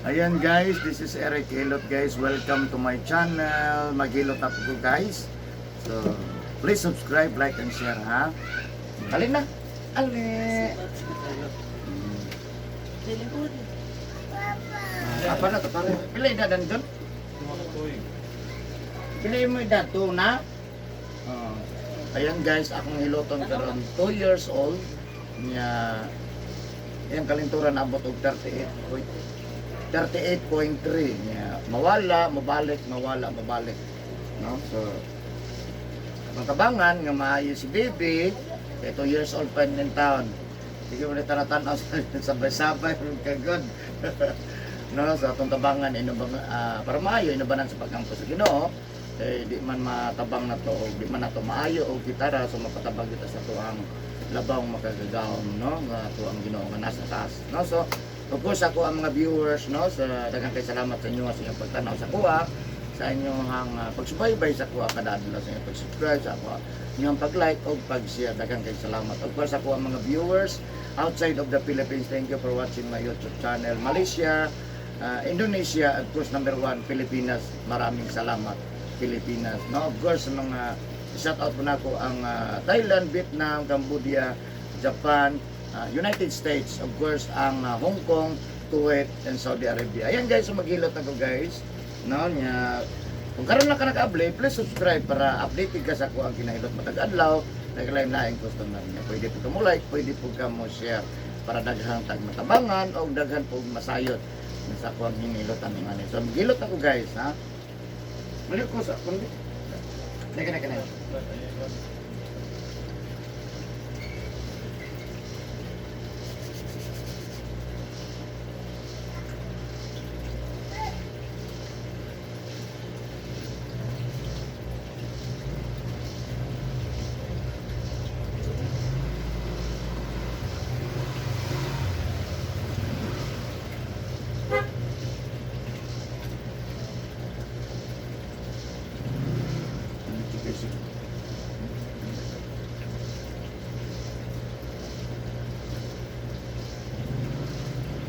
Ayan guys, this is Eric Hilot guys. Welcome to my channel. Maghilot ako ko guys. So, please subscribe, like, and share ha. Alin na? Ali. Apa na to? Pilay na dan doon? Pilay mo dato na? Ayan guys, akong hiloton karon 2 years old. Nya, yung kalinturan abot og 38.3 niya. Mawala, mabalik, mawala, mabalik. No? So, magkabangan nga maayo si baby, kaya 2 years old pa in town. Sige mo na tanatan sabay-sabay kagod. No, sa atong tabangan para maayo inabanan sa pagkampo sa Ginoo. Eh di man matabang na to, di man nato maayo og gitara so mapatabang kita sa tuang labaw makagagahom, no, nga tuang Ginoo nga nasa taas. No, so of course ako ang mga viewers, no, sa daghang kay salamat sa inyo sa inyong pagtanaw sa kuha, sa inyong pagsubaybay sa kuha kada adlaw, sa inyong pag-subscribe sa kuha, inyong pag-like o pag-share. Daghang kay salamat. Of course ako ang mga viewers outside of the Philippines, thank you for watching my YouTube channel. Malaysia, Indonesia, of course number 1 Pilipinas. Maraming salamat Pilipinas. No, of course mga shout out po na ko ang Thailand, Vietnam, Cambodia, Japan, United States, of course ang Hong Kong, Kuwait, and Saudi Arabia. Ayan guys, so maghilot na ko guys. No, nya kung karon lang ka naka-apply, please subscribe para updated ka sa ko ang kinahilot matag adlaw, naglain-laing customer niya. Pwede po ka mo like, pwede po ka mo share para daghang tag matabangan o daghan po masayot sa ko ang hinilot ang ingani. So maghilot ako guys, ha. Mali ko sa kundi. Kaya.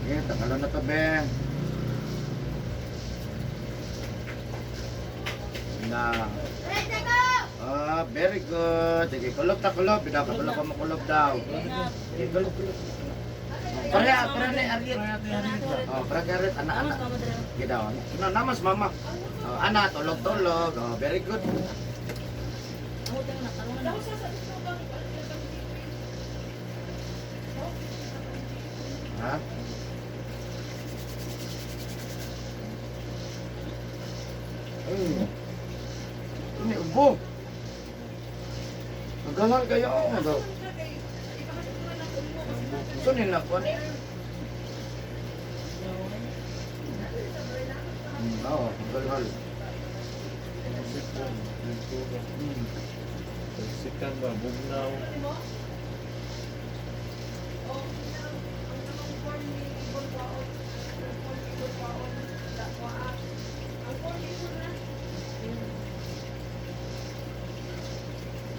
Okay, tagalan na to be. Na. Very good. Sige, kulob ta kulob. Binapatulog pa makulob daw. Sige, kulob. Para na Ariel. Para garet anak-anak. Gidaw. Namas mama. Anak tulog-tulog. Very good. Ha? Ini ubo. Nagalan kayo ako daw. So nila ko. Oo, nagalan. Sikan ba, bugnaw.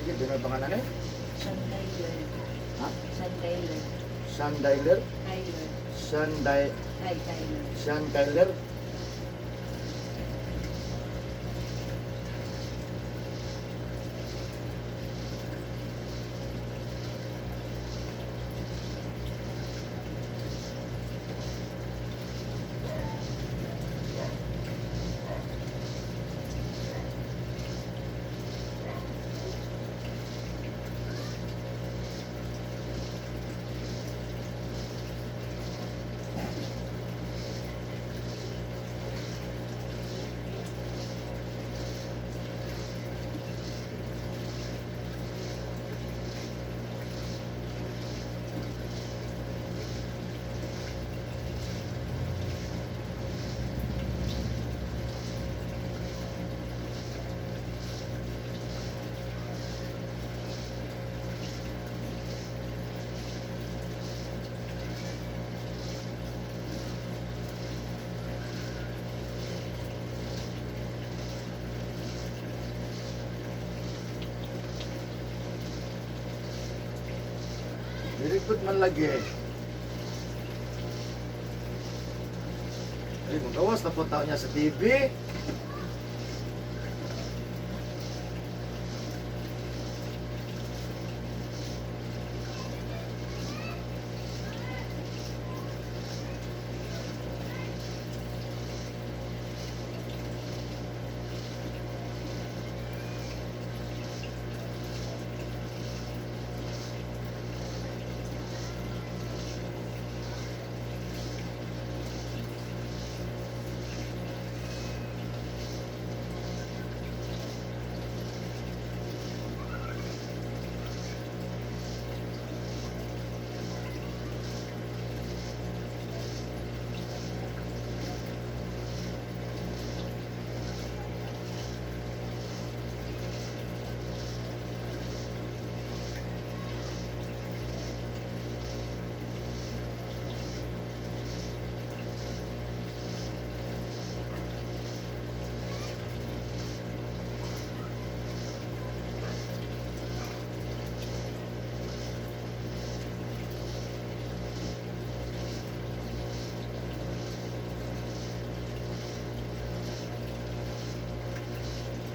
Sige, dinay pangalan eh? Sean Tyler. Ha? Sean Tyler. Sean Tyler? Tyler. Tyler. Tyler. Sean Tyler? Very good man lagi. Ay, magawas na po tao niya sa TV.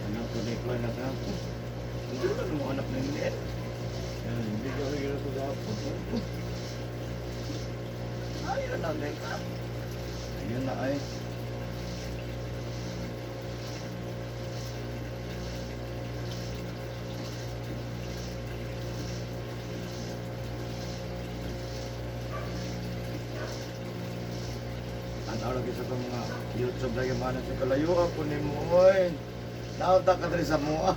Anak ko na ikaw na ako. Hindi ba mo anak na hindi? Hindi ka rin ganito dapat. Ayun na, Leka. Ayun na ay. Ano lagi sa itong mga YouTube lagi mana sa kalayo ako ni mo, oy. Nauta ka dali sa mua.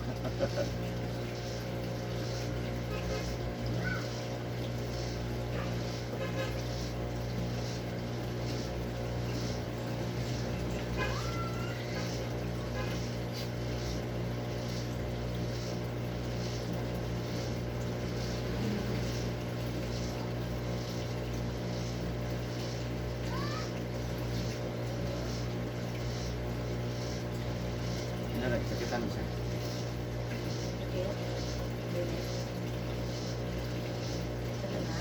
Ano lagi sakitan siya. Sakit. Bilis. Ito na.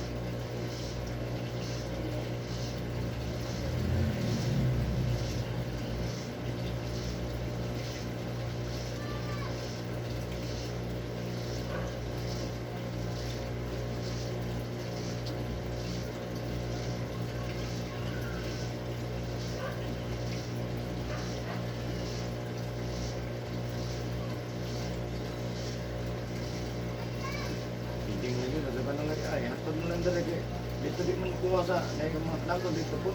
Hindi mo yun, nasa ba nang lagi ay, hatod mo lang talaga. Dito di man kuha sa, dahil yung mga nangko dito po.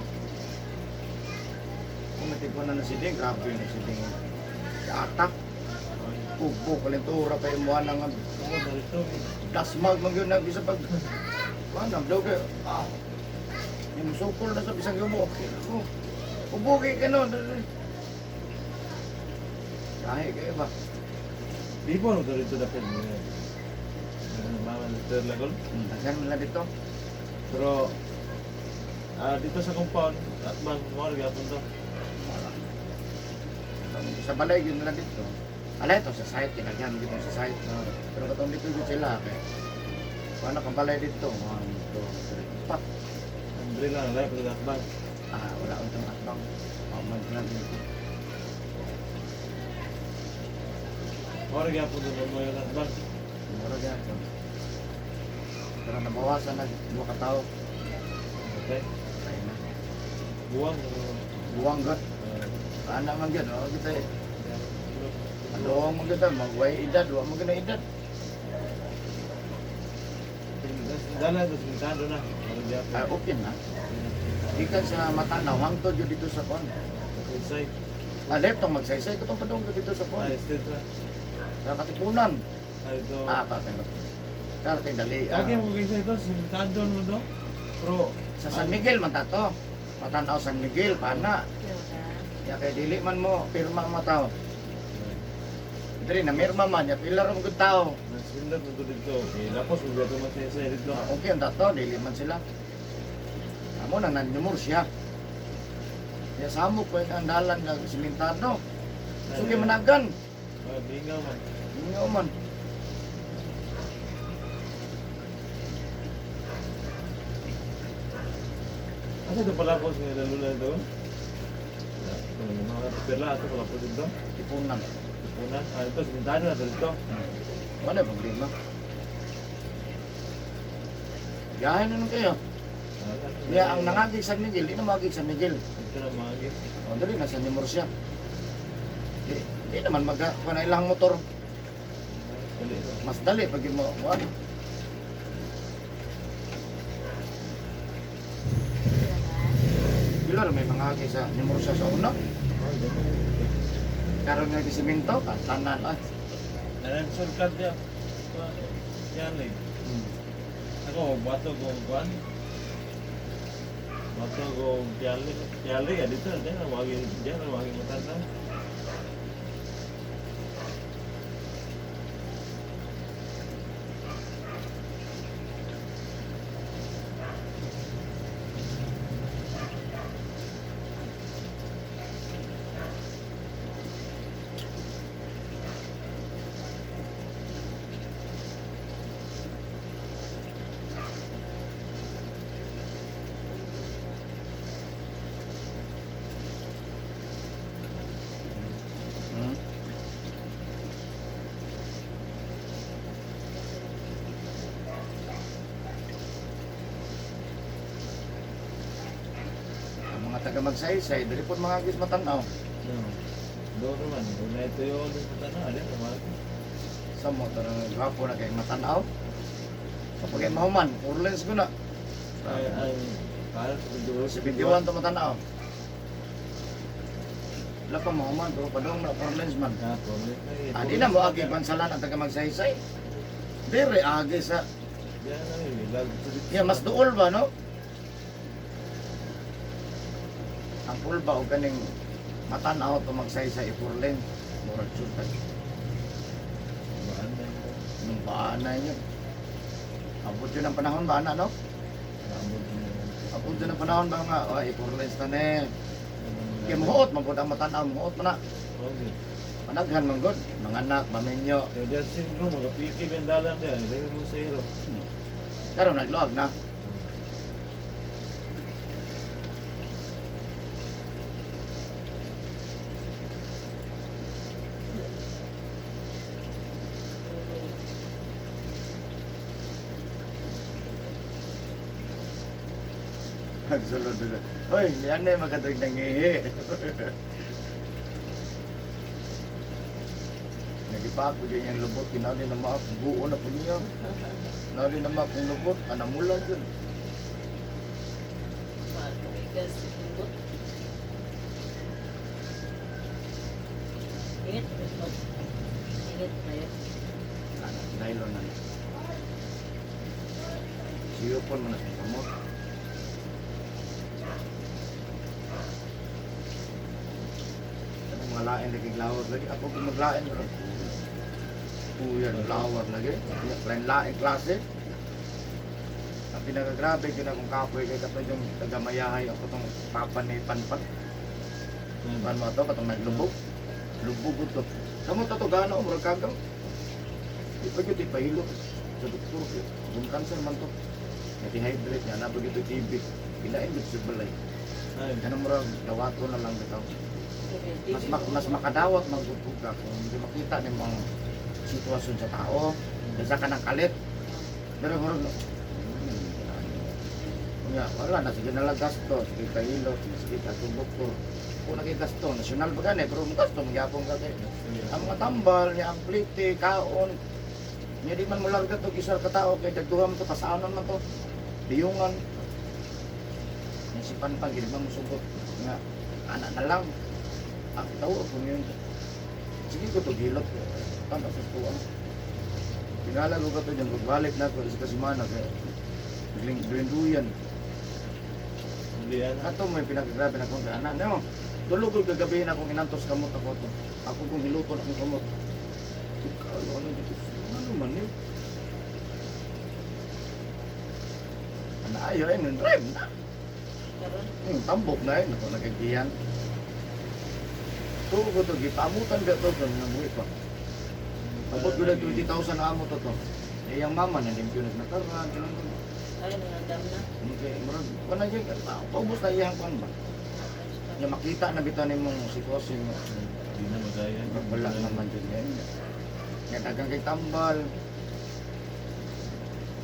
Kung natipuan na si Ding, grabe na si Ding. Atak, pugbo, kalintura pa yung mga nang Ako na rito. dasmag mag yun na bisa pag manam daw kayo yung sukol na sa bisang gamo ubugi ka nun kahit kayo ba Di po ano rito dapat mo yan. Mama Mr. Lagol. tagan mo lang dito Pero dito sa compound at bang mo rin yapon to. sa balay yun lang dito alay ito sa site kinagyan dito sa site pero katong dito yun sila kaya paano kang balay dito 1, 2, 3, 4 Andre lang live sa at bang. wala akong itong atbang pamag lang dito Mo rin yapon to mo yung at bang. mura dyan pero nabawasan na 2 katao Okay. ayun na Buwang. buwang gat anak man gyan kita Adoong maganda, magway edad, wa maganda edad. Dala to sintado na. Ano yapon. Okay na. Ikan sa mata na, hangtod yun dito sa kon. Inside. Left tong magsaysay ko tong padong dito sa kon. Ay, straight na. Sa katipunan. Ay, ito. Patay. Kaya dali. Kagi mo kaysa ito, sintado mo to. Pero, Sa San Miguel man tato. Matanaw San Miguel, pana. Ito na. Ya kay dili man mo, pirma mo tao. Dili na mirma man, ya pilar mo gud tao. nasindag mo to dito. Okay, lapos, huwag ito matesay dito. Okay ang tato, dili man sila. Amo na nanyumur siya. Ya samok ko ang dalan nga simentado. Sugi managan. Bingaw man. Inyo man. Asa ito pala po sa lalo na ito? perla ato pala po dito. Tipunan. Punan. Ito, simintado na dito. Wala problema. Gahay na nun kayo. Niya ang nangagig sa Miguel, di na magig sa Miguel. Ito na mga gig. O dali nasa Nimor siya. Di naman kung ilang motor, Dali. mas dali pag mo ano. Bilar may mga agi sa Nimor siya sa una. Karon nga siminto, tanan ay. Naran sulkad niya. Yan eh. Ako, bato ko kuan. Bato ko piali. Piali ya dito. Diyan ang waging matanda. Hmm. Ang mga taga magsaysay, dali po mga agis matanaw. Doon naman. Doon na ito yung matanda. Alin naman. Sa mo, tarang gapo na kay matanaw. Kapag kayo mahuman, 4 lens ko na. Ay, parang Si 21 to matanaw. Wala pa mahuman, pero padong na 4 lens man. Di na mo agi bansalan ang taga magsaysay. Dire agi sa, Yan na yun. yeah, mas duol ba, no? Ang pulba o kaning matanaw to magsaysay 4 lens. Murag sultan. Nung baana yun. Abot yun ang panahon ba na, no? Abot yun ang panahon ba nga, ay, 4 lens na ne. Kaya muot, mabot ang matanaw, muot mo na. Managhan man god, mga anak, maminyo. Kaya dyan sindro, magapiki ang dalang dyan. Dahil mo sa hero. Pero nagluag na. Nagsulod na. Hoy, yan na yung magkatawag ng ihi. Nagipako din yung lubot, kinali na maap, buo na po niya. Kinali na maap yung lubot, anamulan dyan. Matigas lembut. Ingat lembut. Ingat na yun. Ano, nylon na. Siyo po mo na sa kamot. Anong malain lagi glawar lagi? Ako kung maglain bro. Puyan, glawar lagi. Lain klase. Ang pinagagrabe ko na kung kapoy kay kato yung tagamayahay ako itong papa ni Panpat. Pan mo ito, katong naglubog. Lubog ito. Kamu ito ito gano'n, murag kagaw. Di pa yun, di pa hilo. Sa doktor, kung cancer man to. Nati-hydrate niya, nabag ito tibig. Pilain dito sa balay. Ay, Ganun murag, dawato na lang bitaw. Mas makadawat magtutug ka kung hindi makita ng mga sitwasyon sa tao. Dasa ka ng kalit. Pero murag, wala na, sige nalang gasto, sige kahilo, sige katong doktor. Kung gasto, nasyonal ba gani, pero ang gasto, magyapong ka kayo. Ang mga tambal, niya ang plite, kaon, niya di man mula ka to, kisar ka tao, kaya dagduhan mo to, kasaanan man to, diyungan. Yung si Panpag, hindi ba mo sugot, nga, anak na lang. Ang tao, kung yun, sige ko to, gilot, tanda sa tuwa. Pinala ko ka to dyan, pagbalik na ko, sa kasimana, kaya, bigling hindi yan. ato may pinagagrabe na kong anak no. Tulog ko gagabihin akong inantos kamot ako to. Ako kung hiluto na akong kamot. Ano dito? Ano man yun? Ano ayaw ay nun drive na. Karon Tambok na yun. Ako nagkagiyan. Tulog ko to. Gipamutan ka to. Nga buhay pa. Abot ko na 20,000 na amo to to. Eh yung mama na limpyo nagnakaraan. ay nangandam na. Okay, murag. Kung na dyan, paubos na iyang kwan ba? Yung makita na bitaw nimo si Kosing. Hindi na magaya. Wala naman dyan yan. Kaya tagang kay tambal.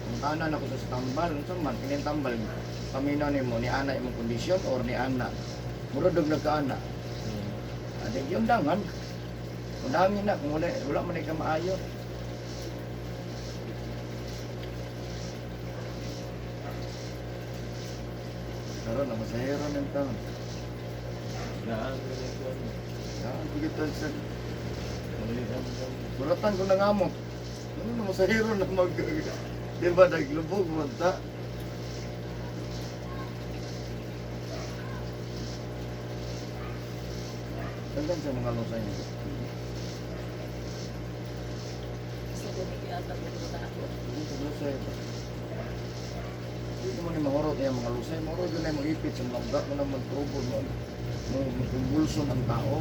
Ang tanan ako sa tambal. Ano man, kinin tambal. Paminaw ni mo, ni ana imong kondisyon or ni ana. Murudog nagkaana. Adik yung dangan. Kung dangin na, kung wala man ka maayo. Karon na masahero ng taon. Daan ko na ito. Yan, pigitan sa Malihan ka. suratan ko ng amot. Ano na masahero na mag... Di ba, naglubog mo ta? Tandang sa mga lusay niyo. Sa bumili ata mo na ako. Ano sa lusay ba? Hindi mo ni mahorot yung mga lusay. Mahorot yun ay mag-ipit sa mga ugat mo na magtrubo mo. Magkumbulso ng tao.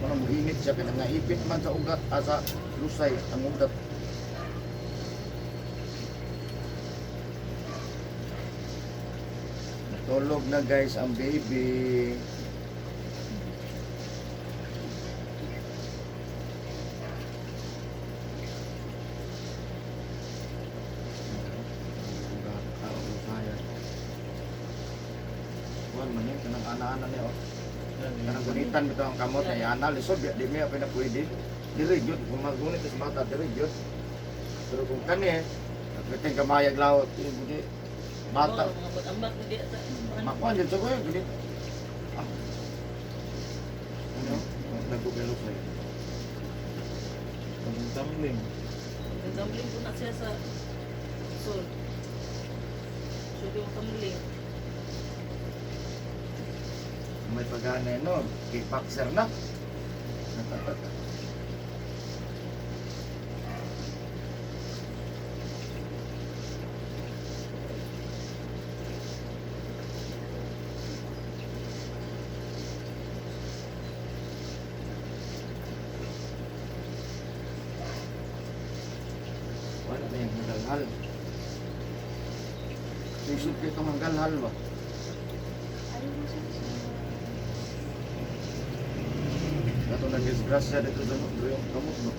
Parang mahinit siya. Kaya nga ipit man sa ugat, sa lusay, ang ugat. Natulog na guys ang baby. Kuan man yun, kanang ana-ana niya oh. Kanang gunitan bitaw ang kamot na yana, lisod di mi apa na pwede. Diri gyud kung magunit sa bata diri gyud. Pero kung kani, nagkateng kamayag lawot, hindi bata. Mga batambak na di ata. Makuan yun sa kuya, guni. Ano? Nagkukilo sa'yo. Ang tumbling. Nagambling ko na siya sa sol. So yung tumbling. May pagana no, kickboxer na. Wala na yung hanggalhal. Isip ko itong hanggalhal ba? Kato nag-disgrasya dito sa yung kamot no.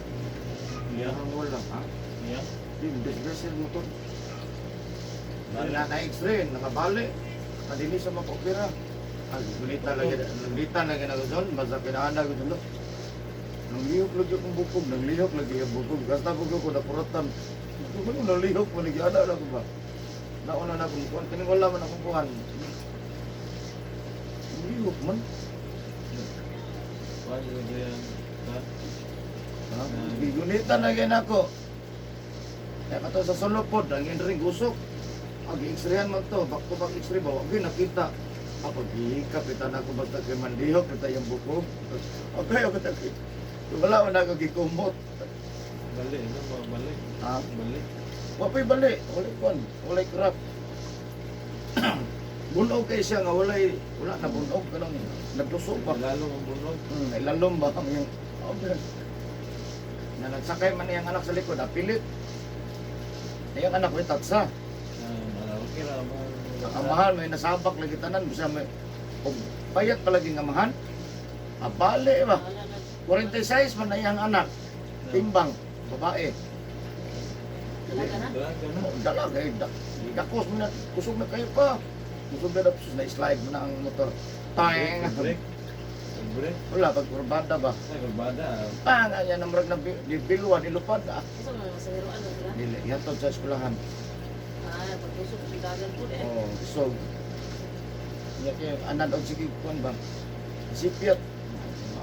Iya. Ang wala ha? Iya. Di, disgrasya mo to. Wala na x-ray, nakabali. Nadili sa mapopira. Gulita lagi na doon, basta pinaanda ko doon. Nang lihok lagi akong bukog, nang lihok lagi ang bukog. Basta bukog ko napuratan. Kung ano nang lihok mo, nag-iada na ko ba? Nauna na akong kuhan, kaning wala man akong kuhan. Nang lihok man. Paano ko yan? Ha? Gigunitan na gyan ako. Kaya kato sa sulupod, ang ring gusok. Ang x-rayan man to, back to back x-ray ba? Wag nakita. Ako gihikap, itan ako basta kay mandihok, kita yung bukog. Okay, ako takit. Wala man ako gikumot. Bali, ano ba? Bali. Ha? Bali. Wapay bali, walay kon, walay crap. Bunog kay siya nga wala na bunog kanang nagtusok pa. Lalo ang bunog. Ilalom ba ang yung okay. Na nagsakay man yung anak sa likod, apilit. Yung anak may tatsa. Okay lang. Ang mahal may nasabak lagi tanan bisa may og payat palagi nga mahal. Abali ba? Wala na. 46 man na iyang anak. Timbang babae. Talaga na. Dalaga na. Dalaga eh. Gakos mo na, kusog na kayo pa. Kusog na tapos na-slide mo na ang motor. Tang! Break. Break. Wala, pag kurbada ba? Ay, kurbada. Tang! Yan ang marag na bilwa, nilupad. Kasi mga masahiroan na sila. Dili, yatod sa eskulahan. Pagtusok, bigagan po eh. Oh, so, yan kayo, anad o sige, kuhan ba? Sipiat.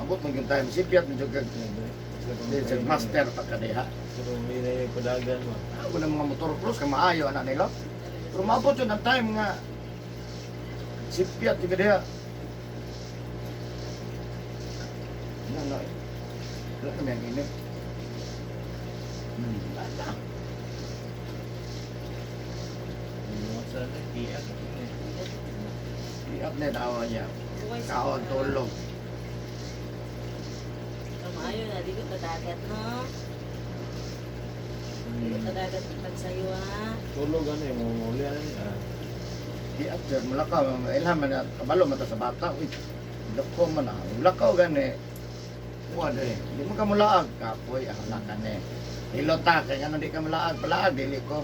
Abot mo yung time, sipiat mo yung sa master pagkadeha. Pero may na yung padagan mo. Ako ng mga motor cross, ka maayo anak nila. Pero maabot yun ang time nga, sipiat yung kadeha. Yan na, wala kami ang inip. Wala. Sana kiyak. Iyak na tawa niya. Buhay sa Kaon, tulog. Kamayo na, di ko tadagat no. Di ko tadagat pagsayo ha. Tulog ano yung muli ano Iyak dyan, mula ka, ilham na, kabalo mata sa bata. Uy, Lako man na. Lakaw gani. Wala eh. Di mo ka mulaag. Kapoy, ang lakan eh. Hilota, kaya nga di ka mulaag. Palaag, dili ko.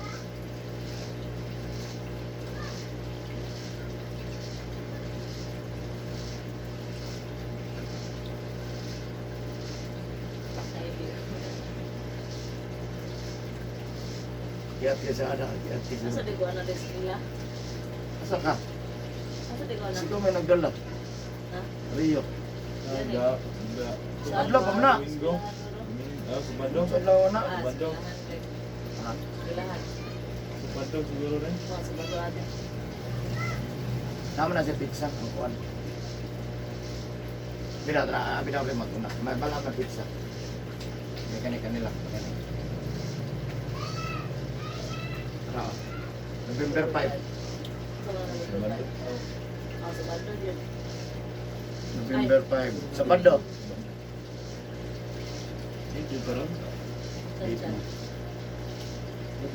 Kiyat ka sa ana. Kiyat ka Asa sa di ko ana des nila? Asa ka? Asa di ko ana? Sino may nagdala? Ha? Rio. Ada. Ada. Adlaw pa man na. Domingo. Sa Bandung. Sa lawa na. Ah, Bandung. Ah, Silahan. Sa Bandung siguro rin. Mga sa bago ate. Nama na si pizza. Ang kuwan. Binaw rin maguna. May bala na pizza. May kanila. Tara. November 5. Sa mga Sa nagtutulay. Bandung. Ah, sa bago yun. November 5. Sabado. Dito pa rin. Dito.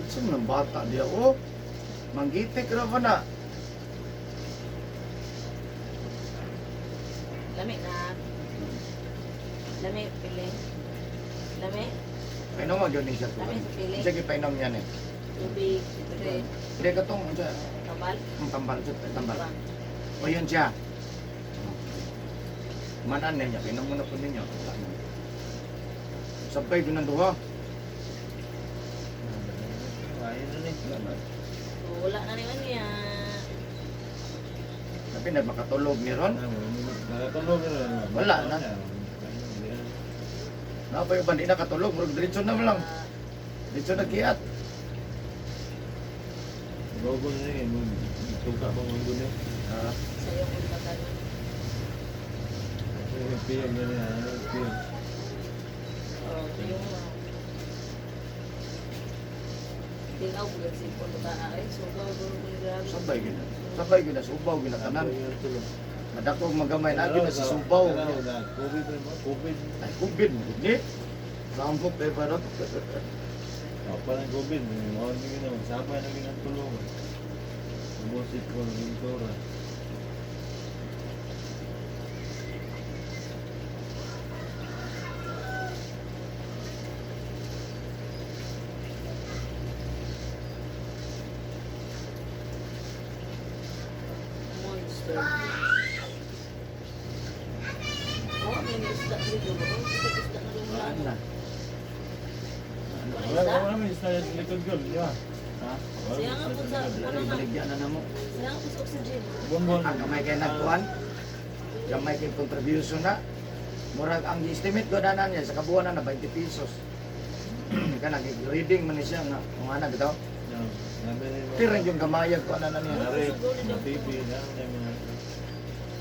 Isa mo ng bata dia. Oh, manggitik na ba na? Lami na. Lami, piling. Lami, Painom mo yun siya. lami sa piling. Sige, painom yan eh. Tubig, tubig, Hindi ka itong tambal. tambal. Tambal. O yun siya. Manan niya. Painom mo na po ninyo. Sabay doon ang duha. Ayun na rin. Wala na naman niya. Tapi na makatulog ni Ron. Nakatulog na rin. Wala na. Napay ba di nakatulog? Murag diretso na lang. Diretso na kiyat. Gogo na rin. Tuka pa mga gulo. Sa iyong ulatan. PM na rin. PM. Oh, yung tingaw ko yung sipon ko ta ay so go grabe. Sabay gina. Sabay gina. Subaw gina tanan. Tulog. Madakog magamay na gina sa subaw. Covid rin mo. Covid. Ay, kubid mo. Hindi. Sambok tayo pa ron. Parang Covid. Mga hindi na. Sabay na ginatulog. Umusit ko ng intura. Monster. Oh, may isda dito. Isda na rin Wala wala. na. Wala naman yung style sa likod ko. Di ba? Ha? Siya nga po sa Wala rin baligyan na namo. Siya nga po sa oxygen. Bonbon. Ang kamay kayo nagkuhan. Gamay kayo contribution na. Murag ang estimate ko na niya sa kabuuan na 20 pesos. Ka nag-reading man siya nga. Kung ano bitaw. Tirang yung gamayag ko ano na niya. Nari, TV na.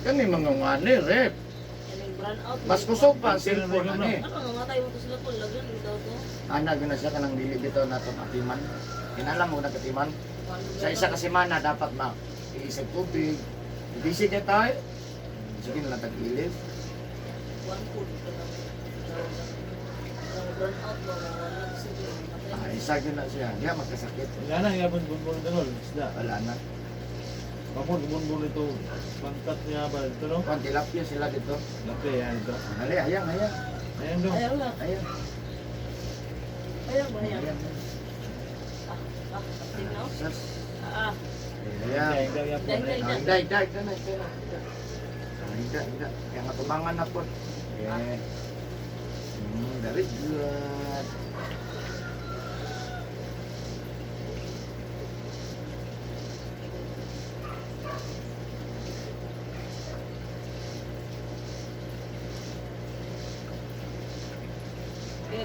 Kani mga ngani rep. Yan yung brand out. Mas kusog pa ang cellphone ani. Ano nga tayo mo to sila po lagyan bitaw to. Ana gyud na siya kanang dili bitaw naton atiman. Kinalam mo na katiman. Sa isa ka semana dapat iisag tubig. Busy ka tayo. Sige na lang tag-ilip. One food ka lang. Ang burn out mo wala oxygen. Isa gyud na siya. Diya magkasakit. Wala na, yapon bonbon ito. Isda. Wala na. Kapon, bonbon ito. Pangkat niya ba ito, no? Kung tilapia sila dito. Latte, yan ito. Dali, ayang. Ayan do. Ayaw lang. Ayang. Ayaw ba yan? Tingnan. Sas. Ah, Ayang. Hindi, yapon. Dahil- Ay, dai. Hindi. Kaya matubangan na po. Yeah. Very good.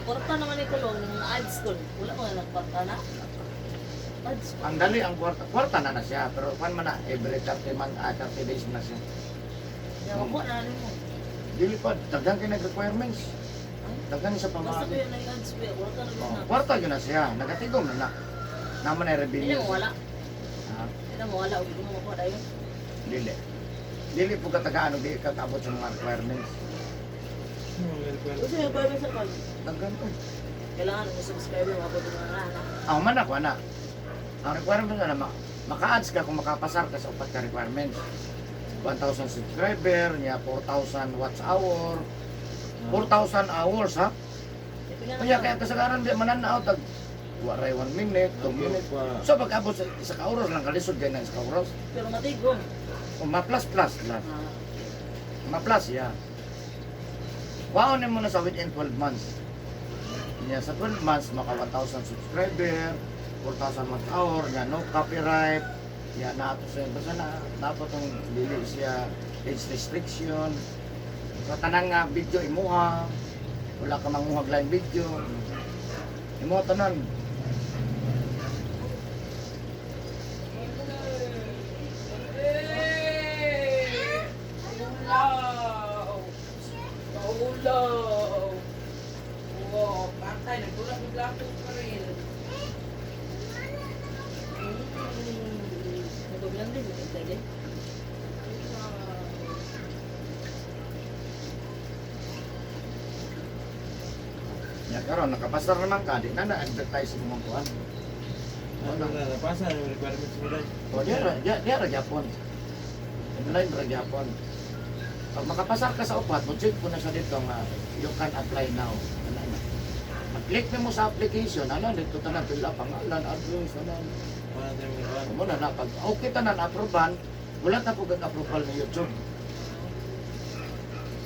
kwarta naman ni Kulong ng ads ko. Wala ko na nagkwarta na. Ads ko. Ang dali ang kwarta. Kwarta na siya. Pero kung man na, every 30 days na siya. Yung mo na mo. Dili pa, daghan kayo nag-requirements. Daghan sa Basta ko pamahagi. yun ang ads ko. Kwarta na Oh, na. kwarta yun na siya. Nagatigom na na. Naman ay Hindi revenue. mo wala. Ah, Hindi mo wala. Hindi mo makuha tayo. dili. Dili po katagaan, di katabot sa mga requirements. Kasi yung pwede sa pag. Daghan po. Kailangan mo subscriber mo ako doon na na. Ang man ako na. Ang requirements na maka-ads ka kung makapasar ka sa upat ka requirements. 1,000 subscriber, niya 4,000 watch hour, 4,000 hours ha. Kaya kasagaran di mananaw tag waray 1 minute, 2 minutes. So pag abot sa isa ka oras lang kalisod kay na isa ka oras. Pero matigom. O ma-plus lang. Ah, Ma-plus ya. Wow na mo na sa within 12 months. Niya sa 12 months maka 1,000 subscriber, 4,000 watch hour, niya no copyright. Ya na ato sa basta na dapat tong dili siya age restriction. Sa tanang nga video imuha, wala ka manguhag lain video. Imuha tanan. Ulaw! Wow, patay. Nagulak-ulako pa rin. Naguglan din. Naguglan din. Ya karon nakapasar naman ka, di na na-advertise mo ang kuan. Ano na, napasa yung requirements mo dahil. O diya ra gyapon. Online ra gyapon. Pag makapasar ka sa upat, mo-check po na siya dito nga you can apply now. Ano na. Mag-click mo sa application, ano dito tanan pila pangalan, address, ano. Paano tayo mag-iwan? Mo na pag okay tanan aproban, wala ta pug ang approval ni YouTube.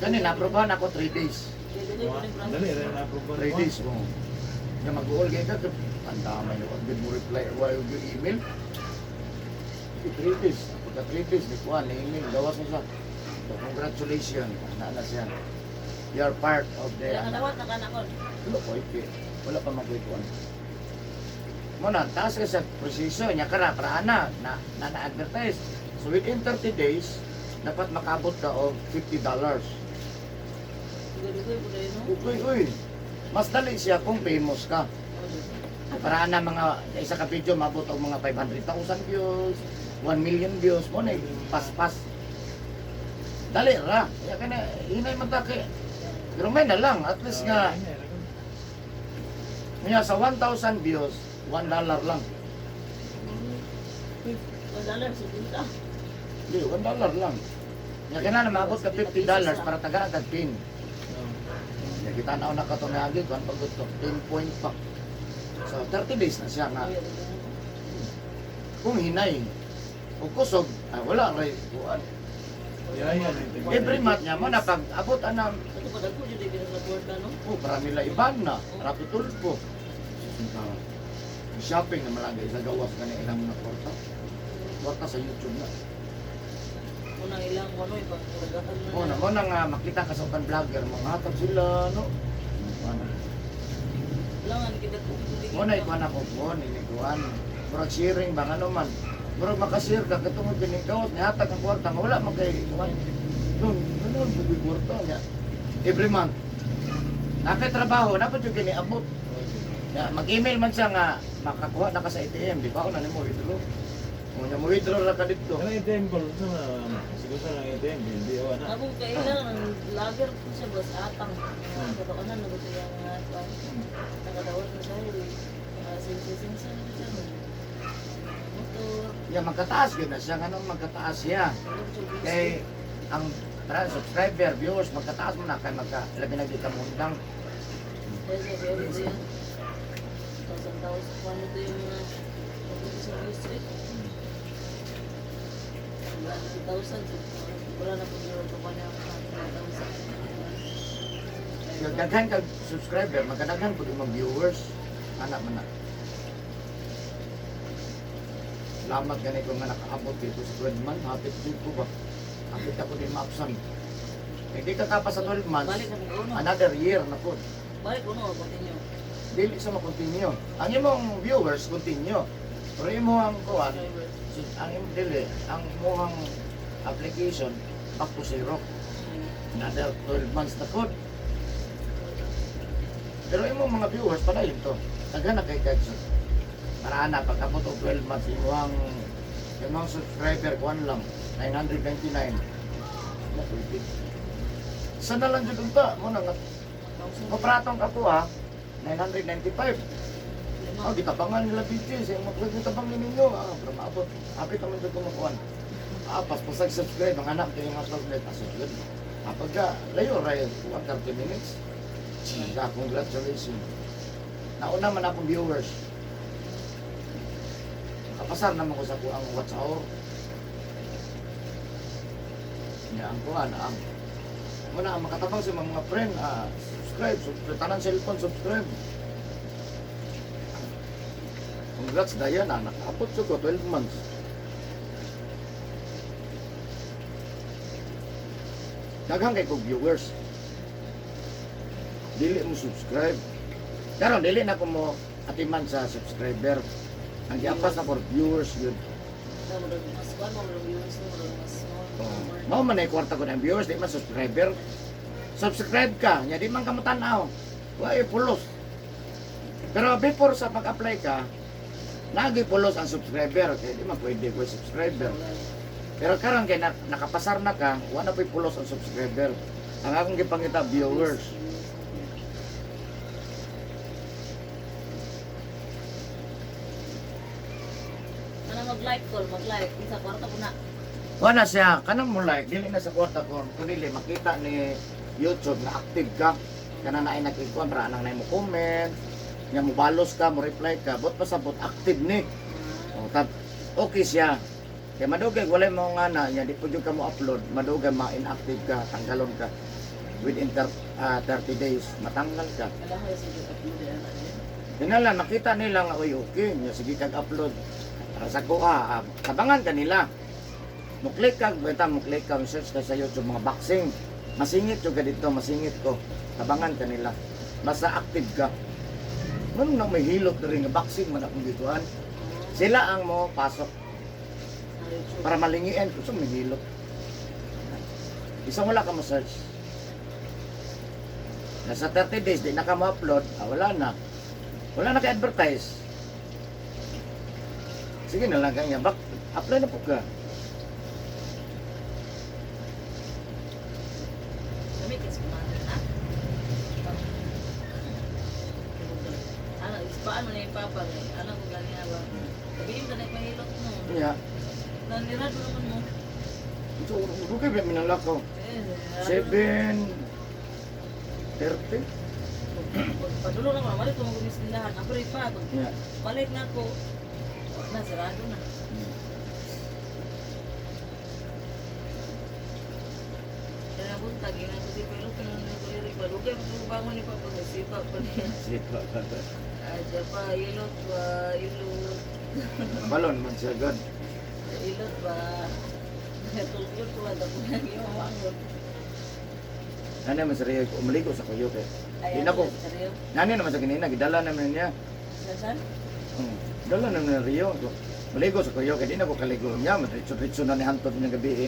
Kani na-aprobahan ako 3 days. Dali, rin na-approve 3 days mo. Nga mag-uol kayo ka, ang damay na wag mo reply, why you email? 3 days. Pagka 3 days, di kuha, na-email, gawas mo siya. So, congratulations, na siya. You are part of the... Kaya kanawat na kanakon. Wala po, wala pa magkuhan. Muna, taas ka sa proseso, niya ka na, para na-advertise. So within 30 days, dapat makabot ka of $50. Dugoy-dugoy po rin, no? Uy, mas dali siya kung famous ka. Para na mga isa ka video mabot og mga 500,000 views, 1 million views mo na pas-pas. Dali ra. Ya kana hinay man ta kay pero may na lang at least nga niya sa 1,000 views, $1 lang. $1 sa punta. Di $1 lang. Ya kana na mabot ka $50 para taga-agad pin. Ya kita na ka to nga gid kan pagod to 10 point pa. So 30 days na siya nga kung hinay o kusog wala ray kuan. Every month niya mo na pag abot anang Ito pa dagpo jud di sa porta, no? para nila iban na rapi tulpo. Shopping na malagay sa gawas ka na ilang na kwarta. Kwarta sa YouTube na. Unang ilang ano ipagulagahan na. O na mo nang makita ka sa uban vlogger mga hatag sila no. Langan kita ko. Mo na ikuan ako mo ni kuan. Murag sharing bang ano man. Murag makashare ka katungod kini kawat ni hatag ang kwarta nga wala man kay kuan. Dun, ano ang kwarta niya. Every month. Nakay trabaho, dapat yung gini abot. Ya, mag-email man siya nga makakuha na ka sa ATM, di ba? O na mo withdraw. Kung mo withdraw ra ka dito. Ano ATM ko? Siguro sa ng ATM, hindi o ano. Ako kailangan ng lager ko sa bus atang. Kataunan na gusto yung nakadawat na dahil sinsa na siya. Motor. Ya, magkataas gid na siya ganun magkataas siya. Kay ang subscriber, viewers, magkataas mo na kay labi na kita mo undang. Kaya sa very yan. Taos-taos paano ito yung mga pagpunta sa district. 1,000. Wala na po meron pa niya ang 1,000. Yung daghan kag subscriber, magkadaghan pud imong viewers. Anak man na. Salamat gani ko nga nakaabot dito sa 12 months, hapit dito ko ba? Hapit ako din maapsan. Hindi ka tapos sa 12 months, Balik na po uno. another year na po. Balik uno, continue. Dili sa ma-continue. Ang imong viewers continue. Pero imong kuan, ang imong dili, ang imong application back to zero. Another 12 months na po. Pero imong mga viewers palayon to. Daghan na kay Kagso. Para na pagkabot og 12 months imong subscriber kuan lang 999. Napulpit. Sana lang jud unta mo nang mapratong ka po ha. 995. Oh, gitabangan nila BTS, yung magtabangan ninyo. Pero maabot. Hapit naman dito kumakuan. Paspasag subscribe, ang anak kayo mga tablet, subscribe. Pagka layo, ray, 30 minutes. Congratulations. Nauna man akong viewers. Kapasar naman ko sa kuang WhatsApp. Nga ang kuha na ang muna ang makatabang sa mga friend, subscribe, tanan cellphone, subscribe. Congrats Diana, naka-upload ko 12 months. Daghang kay kong viewers. Dili mo subscribe. Karon dili na ko mo atiman sa subscriber. Ang giapas na for viewers yun. Mas kuwan mo mga viewers mo, mas Mao man ay kwarta ko ng viewers, di man subscriber. Subscribe ka, nya di man ka matanaw. Wa ay pulos. Pero before sa pag-apply ka, nagi pulos ang subscriber, kaya di man pwede ko subscriber. Pero karon kay nakapasar na ka, wala po'y pulos ang subscriber. Ang akong gipangita viewers. Mag-like ko, mag-like. Isa kwarta ko na. Wala siya, kanang mo like, dili na sa kwarta ko, kundi makita ni YouTube na active ka. Kana na ay nag-ikuan para nang mo comment, nga mo balos ka, mo reply ka, bot pasabot active ni. O tab okay siya. Kaya madugay wala mo nga na, nya di pud ka mo upload, madugay ma-inactive ka, tanggalon ka. Within 30 days, matanggal ka. Alam ko yung upload yan. Dinala, nakita nila nga, oy okay, nya sige kag-upload. Sa kuha, tabangan ka nila. Muklik ka, muklik ka, search ka sa YouTube, mga boxing. Masingit ko ka dito, masingit ko. Tabangan ka nila. Basta active ka. Nung na may hilot na rin, boxing man akong dituan. Sila ang mo pasok. Para malingian ko, so may hilot. Isang wala ka ma-search. Nasa 30 days, di na ka ma-upload, wala na. Wala na ka-advertise. Sige na lang kanya, apply na po ka. Kami kasi kumain na. Ano, isbaan mo na yung papa. Alam ko ganyan ba? Sabihin ka na yung mahilot mo. Yeah. Nanirado naman mo. So, okay ba minalakaw? 7:30? Padulo na ko, malit ko mag-umis tindahan. Ako rin pa, Yeah. balik na ako. Na, sarado na. Kaya nabuntag, ina ko si Pero, pinunod ko rin. Balugay, magbangon ni Papa, sipa pa niya. Sipa ka. Aja pa, ilot ba, ilot. Balon man siya god. Ilot ba. Tulog ko, wala ko nang iwawangon. Nani man sa riyo, umaligo sa kuyo kay. Di Ayan, na ko. seryo. Nani naman sa kinina, gidala naman niya. Nasaan? Dala naman ng riyo. Maligo sa kuyo kay di na ko kaligo niya, matritso-tritso na ni hantod niya gabi.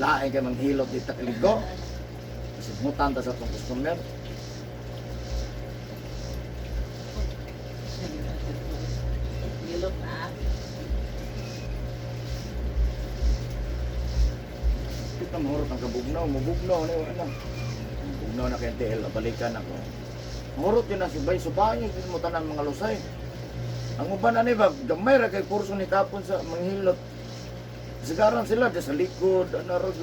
Lain kay manghilot di ta kaligo. Kasi mutan ta sa tong customer. Ilot na. Kita mahurot ang kabugnaw, mabugnaw na yung ano. Bugnaw na kay TL, balikan ako. Mahurot yun na si Bay, subahin yun mo tanan mga lusay. Ang uban ani ba, gamay ra kay kurso ni kapon sa manghilot. Sigaran sila dyan sa likod, ano ro.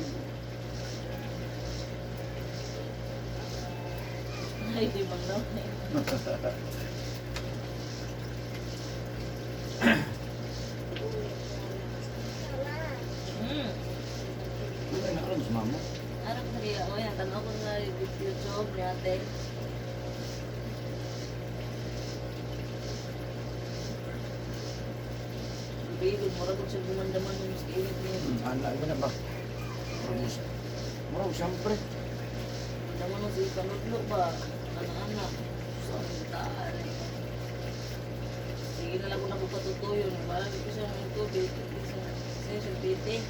Ay, di bang daw. Ay, nakaroon sa mama. Arap na rin ako yan. Tanong ko sa YouTube ni ate. Bilog, mura ko siya gumandaman ng mas kainit niya. Anak ko na ba? Marag siyempre. Gumandaman mo si Panudlo ba? Anak-anak. So, ang gitaan eh. Sige na lang ko na po patutuyo. Marami ko siya ng tubig. Kasi siya piti.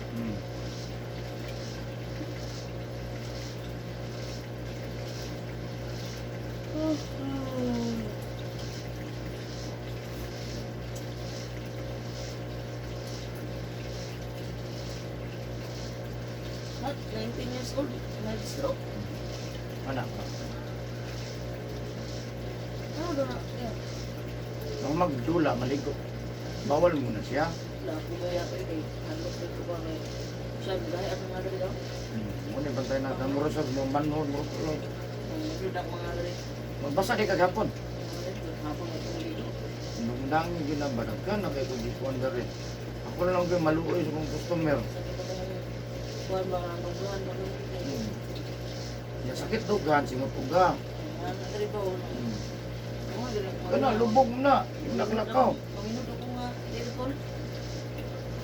At 19 years old, nag-stroke. Anak ko. Ano doon na? Yan. Nung magdula, maligo. Bawal muna siya. Wala ko ba yan? Halok na ito ba? Siya, gaya ang mga dali daw. Muna bantay natin mo rin sa manhod mo. Product mga dali. Magbasa di kagapon. Hapon na itong dito. Nungdang yung ginabadag ka na kay kundi ko under eh. Ako na lang kayo maluoy sa mga customer. Sakit pa tayo. Kuhan ba nga magbuhan ba nung Yung sakit dugan, singot uga. ano dali ba o? Mga dali. Kana, lubog mo na. Yung nakalakaw. Paminuto ko nga, dito ko.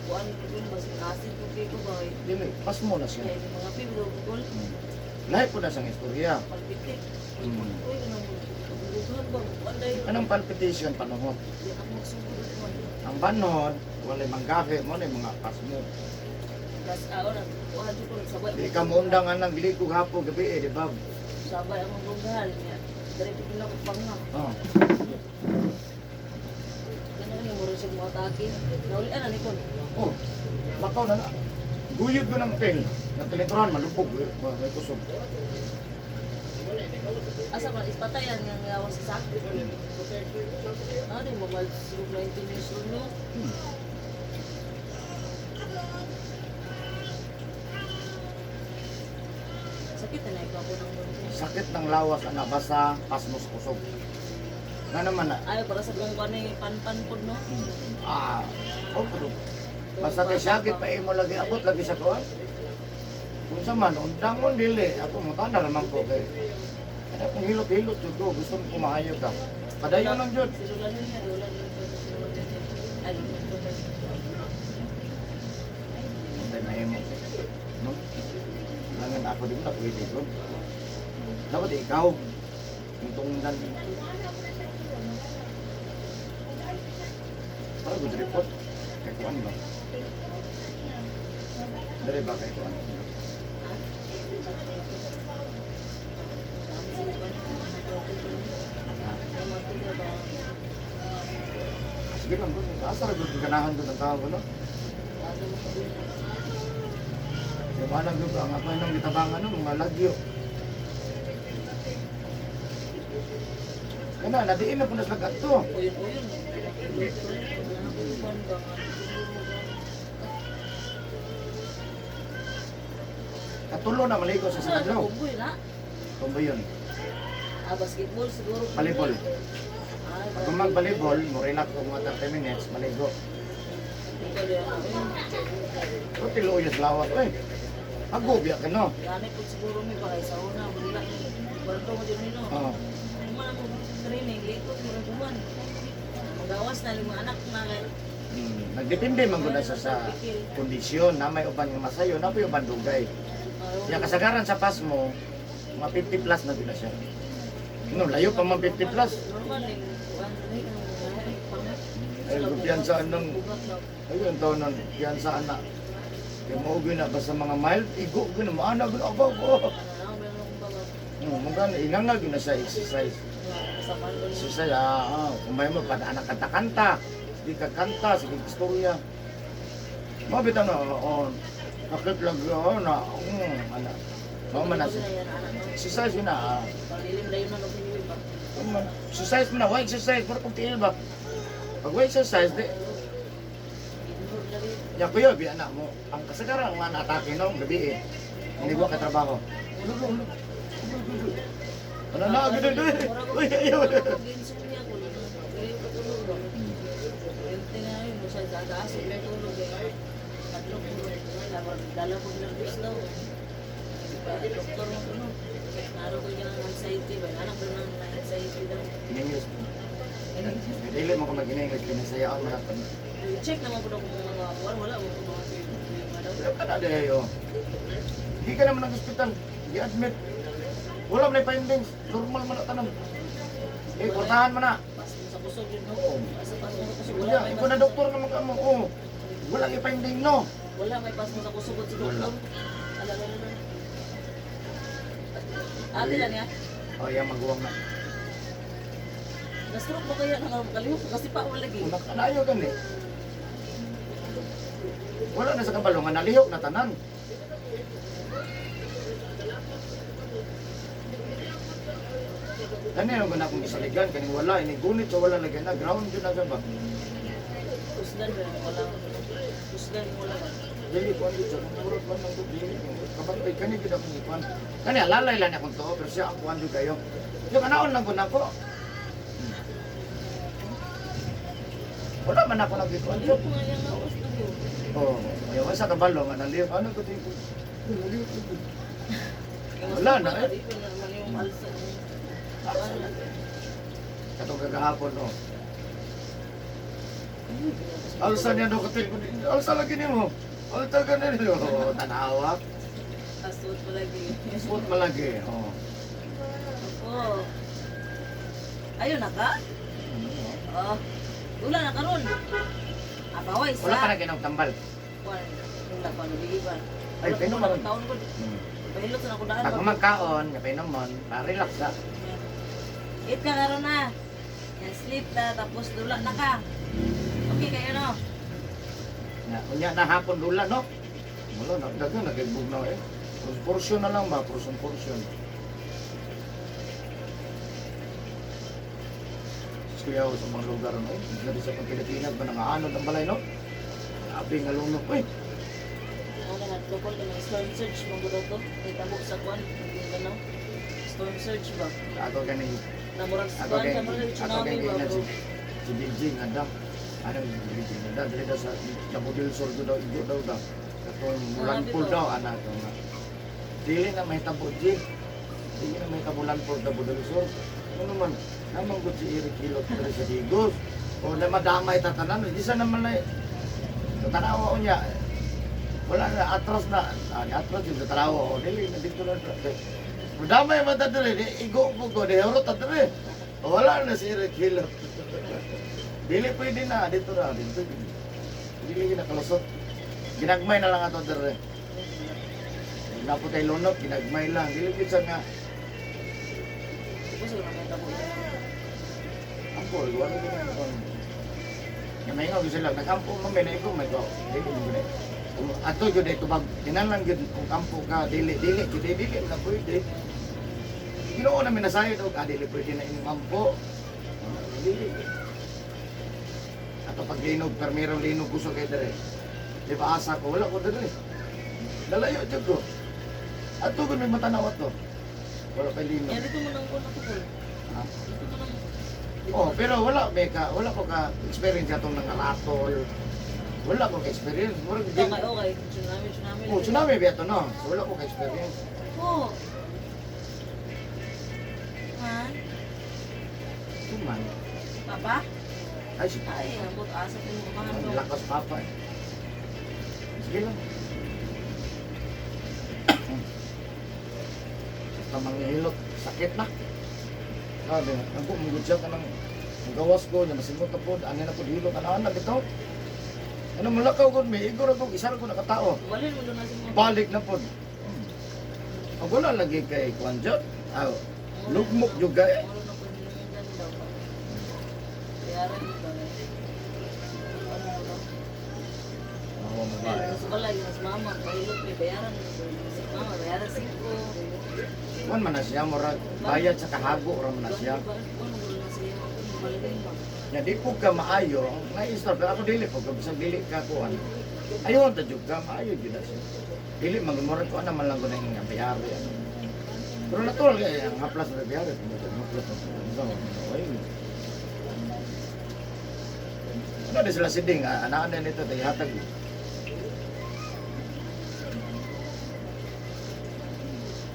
Kuhan ko dun ba si acid ko kay ko ba eh. Dili, pas mo na siya. Kaya yung mga pibro ko. Lahat po na siyang istorya. Palpitik. Hmm. Uy, ano mo? Pagbuhan ba? Panday. Anong palpitation panahon? Di ako magsugod ko. Ang panahon, wala manggahe mo na yung mga pas mo. Plus, na, kuhan ko sabay. Di ka mo undangan ng bilig ko hapon gabi eh, di ba? Sabay ang magbunggahan niya. Diretso din ako pangha. Oh. Ganun yung muro siya mga atake. Naulian na ni Kon. Oh, lakaw na na. Guyod ko ng pen. Ng teletoran, malupog. May kusog. Asa man, ispatayan nga ngawa sa sakit. Ano yung mga 19 years old no? Sakit na ikaw po ng mundo. Sakit ng lawas ang nabasa, pasmos kusog. Nga naman na. Ay, para sa kung kanay pan-pan po no? Oh, pero basta kay sakit pa imo lagi abot lagi sa kuwan. Kung sa man, undang mo dili. Ako mo tanda naman ko kay. Kaya kung hilot-hilot jud ko, gusto mo kumahayog ka. Padayon lang jud. Silulan niya, silulan niya. Ay, Tay mahimo. No? Langan ako din na pwede ko. Dapat ikaw yung tungdan. Para good report. Kay kuan ba? Dari ba kay kuan? Sige lang, bro. Asa ra gud ganahan ko ng tao no? Yung anak ko ang ako nang gitabangan no, mga lagyo. Kana nadiin na po na sa gato. Uyun-uyun. Katulo na maligo sa sinadlaw. Kumboy na. Tumbo yun. Basketball siguro. Volleyball. Ay, Pag mag-volleyball, mo relax ko mga 30 minutes, maligo. ikaw din ako yun. Pero tiluyos lawas, eh. Agubya ka no? Ganit po siguro may bahay sa una. Wala. Barto mo din nino. Oo. Mga mo training, likod, muraguman. Magawas na lima anak na ngayon. Nagdepende man gud sa kondisyon na may uban nga masayo na may uban dugay. Yang kasagaran sa pas mo, mga 50 plus na gud na siya. No, layo pa man 50 plus. Normal eh. Ay, kumpiyansaan ng, ayun, taon ng kumpiyansaan na. Yung maugoy na, basta mga mild, igo, gano'n, maana, gano'n, abaw ko. Mga ingangag yun na sa exercise. Exercise, kung may mo, anak kanta-kanta. Sige ka kanta, sige istorya. Mabit ano, nakit lang, na, ano. Mga man na, exercise yun na, Palilim na yun ang opinion ba? exercise mo na, why exercise? Para kung tiil ba? Pag why exercise, di, yan ko yun, biya na mo. Ang kasagaran, mga na-atake no, gabi eh. Hindi ko katrabaho. Ano na, gano'n doon. Uy, ayaw. Dala ko ng gusto. Doktor mo ko no. Naro ko yung anxiety ba? Anak ko ng anxiety daw. In-English. Dili mo ko mag-in-English, pinasayaan mo natin. Check naman ko na kung mga wala mo kung mga Wala ka na dayo. Hindi ka naman ng hospital. I-admit. Wala mo na findings. Normal mo na tanong. Eh, portahan mo na. pas mo sa kusog yun no. Basta pas mo sa kusog Wala, ikaw na doktor naman ka mo. Oh, wala i-finding no. Wala may pas mo sa kusog si doktor. Alala na. Ate lang ya. Oh, yan, maguwang na. Na-stroke mo kaya nang kalihok kasi pa wala lagi. Kung nakalayo ka ni. Wala na sa kabalungan, nalihok na tanan. Kanino ba na akong isaligan? Kaning wala, inigunit so wala lagi na. Ground yun na ba? Usdan ba wala. Usdan wala ba. Dili ko ang dito, kung murot man lang ito, dili. Kabantay ka niya, kita kong ikuan. Kani, alalay lang akong to, pero siya ang kuhan doon kayo. Yung kanaon lang ko na ko. Wala man ako nag-ikuan Hindi doon. ko nga yung nawas na yun. Oo, ayaw sa kabalo, nga naliw. Ano ko tingin ko? Naliw ko. Wala na, eh. Hindi ko naman yung alsa. Katong kagahapon, no. Alsa niya do katil ko. Alsa lagi nimo. Alta ka na niyo. Oh, tanawa. Asot mo lagi. Suot malagi. Oh. Oo. Ayun na ka? Oo. Wala na karon. Apaway sa. Wala ka na kinong tambal. Kuan. Wala pa lubiban. Ay, pino man. Taon ko. Pahilot sa nakudaan. Pag magkaon, kapay naman, pa-relax na. Eat ka karon na. Yan sleep na tapos dula na ka. Okay kayo no. Unya na hapon dula, no? Wala, nagdagan, nag-ibog na eh. Portion na lang ba? Portion. Kuya sa mga lugar, no? Dito sa Pilipinas, ba nangaanod ang balay, no? Grabe nga lunok, eh. Ano na tukol ka ng storm surge mo ko to. Kita mo sa kuan. Hindi ka no. Storm surge ba? Ako ganing, Namurag sa ako kuan sa ganing, mga ako tsunami ba ganing bro? si Beijing, adam. Ano yung Beijing? Dali daw sa Dabudil Sur daw, igo daw daw. Katong Mulanpur daw, anak ko nga. Dili na may tabo, G. Dili na may tabulanpur, Dabudil Sur. Ano naman, namang ko si Eric Hilot pero sa Digos. O na madamay tatanan, di sa naman na tanawa ko niya. Wala na, atras na. Atras yung tanawa ko. Dili na dito na. Madamay mata dili, igo ko, di hurot at dili. Wala na si Eric Hilot. Dili pwede na, dito na, dito. Dili na kalusot. Ginagmay na lang ato dere. Naputay lunok, ginagmay lang. Dili kita nga. Gusto na may tabo. Ampol, wala ko na. Nga may nga gusto lang, nag-ampo mo, may naiko, may ko. Dili mo gina. Ato yun ito, pag tinalang yun, kung kampo ka, dili, na pwede. Ginoo namin na sa'yo, dili pwede na inyong ampo. Dili. Ato pag linog, permirong linog gusto kayo dere. Di ba asa ko, wala ko dere. Dalayo dyan ko. Ato ko may matanawat to. Wala pa linog. Yan dito mo nang kuno tukol. Ha? Dito mo nang. Oh, pero wala ko ka experience atong nangaratol. Wala ko ka experience. Murag Okay, din. okay. Tsunami. Oh, tsunami ba ito no? So wala ko ka experience. Oo. Man, Tuman. papa? Ay, si Ay, ambot asa ko mo ang mga lakas papa eh. Sige lang. Basta manghihilot, sakit na. Sabi, nagmugod siya ka ng gawas ko, niya masimot na po, ano na po hilot, anak ito. Ano mulakaw ko, may igor ako, isa ko nakatao. Walin mo doon na si mo. Balik na po. Ang wala lagi kay Kwanjot. Ah, lugmok juga eh. Wala na po din yan daw. Bayaran mo ba? Ano mo daw? Ako mabae. Mas balay, mas mama, kahilot may bayaran mo. Si mama, bayaran 5. Kuan man na siya, murag bayad sa kahago, ram na siya. Ano mo na siya? Maligay ba? Ya di po ka maayo, na-install, pero ako dili po, bisag dili ka kuan. Ayun, ta jud ka, maayo jud na siya. Dili, magmurag ko, naman lang ko na yung bayari. Pero natural kaya, ang haplas na bayari, haplas na bayari. Ano di sila siding, anaan din ito, tayo hatag.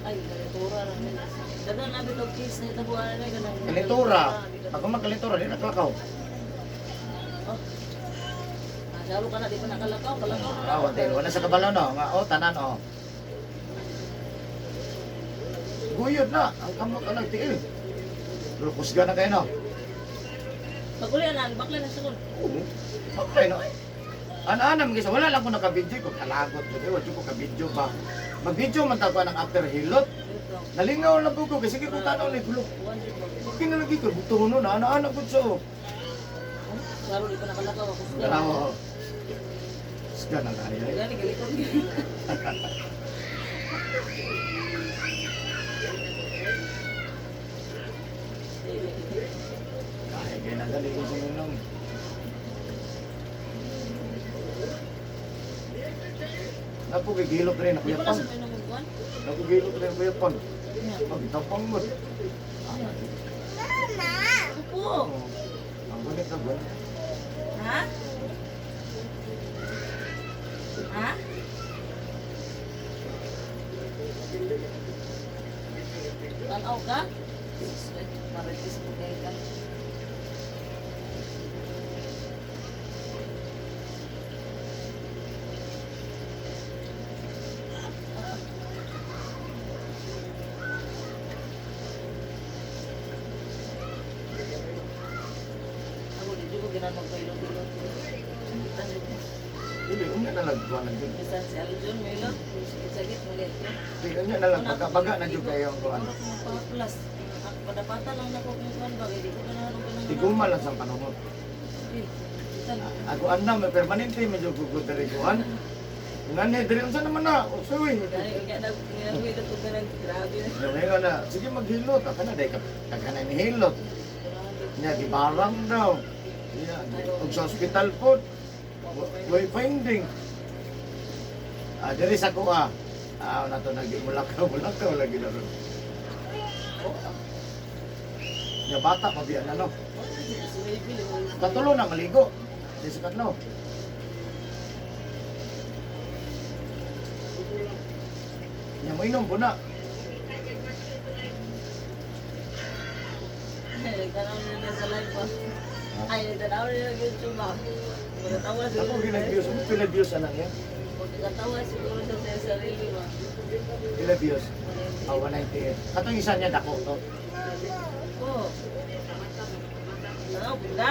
Ay, kalitura lang nila. Dagan na bitog kiss na itabuan na ganang. Kalitura, pag magkalitura, di naklakaw. Oh. Salo ka na, di pa nakalakaw, kalakaw na. Ah, hotel, wala sa kabalo no, nga, tanan o. Guyod na, ang kamot ka nagtiil. Lukusga na kayo no. Pagulian na, bakla na sa kun. Oo, okay no eh. Ana-ana mga isa, wala lang ko nakabidyo ko, kalagot ko, wala ko kabidyo ba. Mag-video man tayo ng after hilot. Dito. Nalingaw na po ko, kasi kung tanaw na gulo. 100 ba? Okay na lagi ko, buto no na, ana-ana ko so. Salo di pa nakalakaw ako. Oo. Kusga na kaya eh. Gani galikot. Kaya kaya nagali ko sa minum. Ako gigilot rin ako Di ba yapon. nasa may namuguan? Ako gigilot rin ako yapon. Iya. Pagitapang mo. Opo. Ang gunit na ba? Ha? Ha? Tanaw ka? Maritis mo kayo ka. Ako dito ko ginanong kayo-ilot. Dili, unya na lagpuan na dyan. Bisan si Aljon, may ilot. Sakit mo dito. Dili, unya na lang. Pagkabaga na dyan kayo ang kuhan. Ano kung magpa-plus? Padapata lang na ko kung kuhan ba? Hindi ko ganahan ng ganang Tiguma lang sa panahon. Ako andam, may permanente, medyo gugod na rin kuhan. Nga na, dili, unsa naman na. Usuwi. Ngayon na, sige maghilot. Aka na, dahil ka na inihilot. Nya, di barang daw. Yan. Ug sa ospital po, way finding. Diri sa kuha. Na to mulakaw lagi na ron. Nya bata pa biyan ano. Katulo na maligo. Di sa kadlaw. Nya mo inom po na. Tanaw nila sa live ba? Ay, tanaw nila sa YouTube ba? Magkatawa siguro. Ako ginag-views, pila views anak niya. Magkatawa siguro siya sa sarili ba? Pila views. 198. Katong isa niya dako to. Oo. Tanaw, bunda?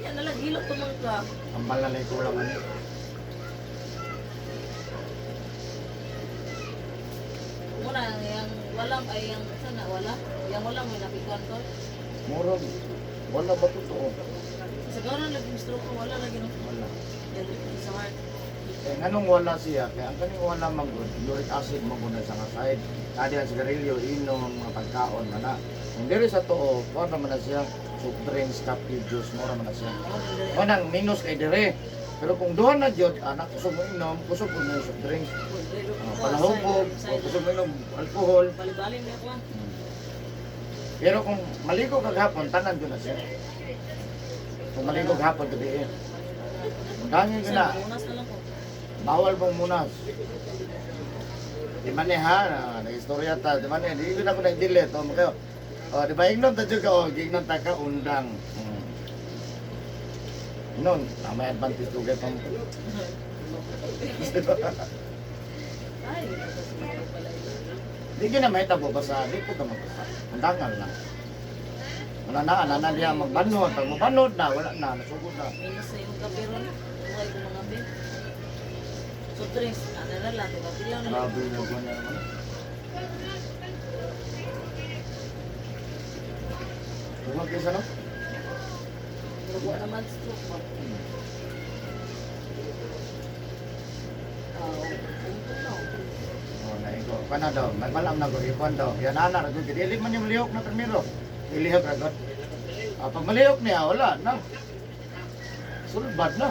Yan nalang hilot tumang ka. Ambal na lang kulang ani. Muna, yung walang, ay yung, sana, wala? Yung walang may napikuan ko. Murag wala ba totoo? Siguro naging stroke ko, wala lagi nung Wala. yan sa heart. Eh, nganong wala siya? Kaya ang kaning wala man gud, uric acid mo gud sa nga side. Kadi ang sigarilyo, inom, mga pagkaon man na. Kung diri sa tuo, kuha naman na siya soft drinks, coffee, juice, mura man na siya. Manang minus kay dire. Pero kung doon na jud, anak kusog mo inom, kusog mo na soft drinks. Palahubog, o kusog mo inom alcohol. Bali-bali niya ko. Pero kung maligo kag hapon, tanan jud na siya. Kung maligo kag hapon gabi eh. Dangin ka na. Unas na lang ko. Bawal pong munas. Di man eh ha, nag-istorya ta, di man eh, di ko na ako nag-delete, o kayo. O, di ba, ignon ta dyan ka, o, ignon ta ka, undang. Nun, may advantage ko kayo pang. Ay, nagkasumaw pala yun. Di ka na may tabo basta, di ko ka magbasa. Undangan lang. Wala na diya magbanod. Pag mabanod na, wala na, nasugod na. Minus sa yung gabi ron. Buhay ko mga bin. So, tres. Ano na lang, diba? Bilang na lang. Grabe na ko niya naman. Lumag kayo sa no? Nabuwa naman stroke ba? Untung na. Oh, naiko. Kana daw, nagmalam na ko ipon daw. Yan ana ra gud. Dili man yung lihok na primero. Ilihok ra gud. Pag malihok niya, wala na. Sulbad na.